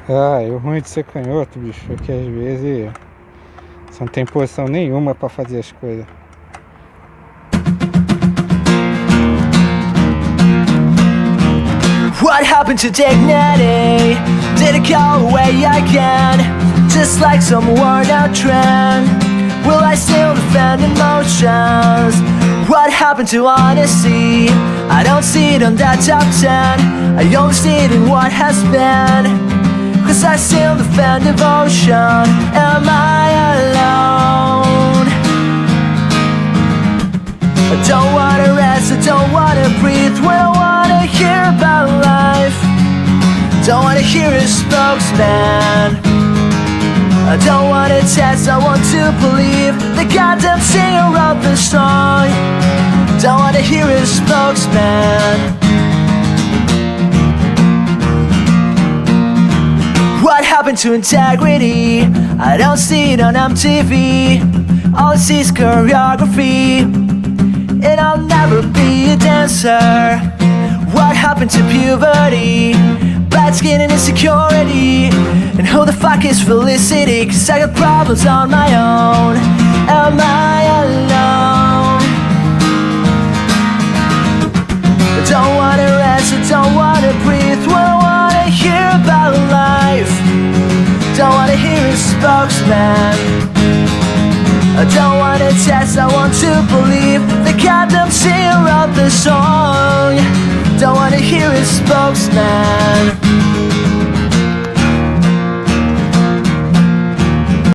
Ah, o ruim de ser canhoto, bicho, é que às vezes você não tem posição nenhuma pra fazer as coisas. What happened to dignity? Did it go away again? Just like some worn out trend. Will I still defend emotions? What happened to honesty? I don't see it on that top 10. I only see it in what has been. Cause I still defend devotion. Am I alone? I don't wanna rest, I don't wanna breathe when I wanna hear about life. Don't wanna hear a spokesman. I don't wanna test, I want to believe the goddamn singer wrote the song. Don't wanna hear a spokesman. What happened to integrity? I don't see it on MTV. All I see is choreography, and I'll never be a dancer. What happened to puberty? Bad skin and insecurity. And who the fuck is Felicity? Cause I got problems on my own. Am I alone? I don't wanna rest, I don't wanna breathe when I wanna hear about life. Don't wanna hear a spokesman. I don't wanna test, I want to believe the goddamn singer wrote the song. Don't wanna hear a spokesman.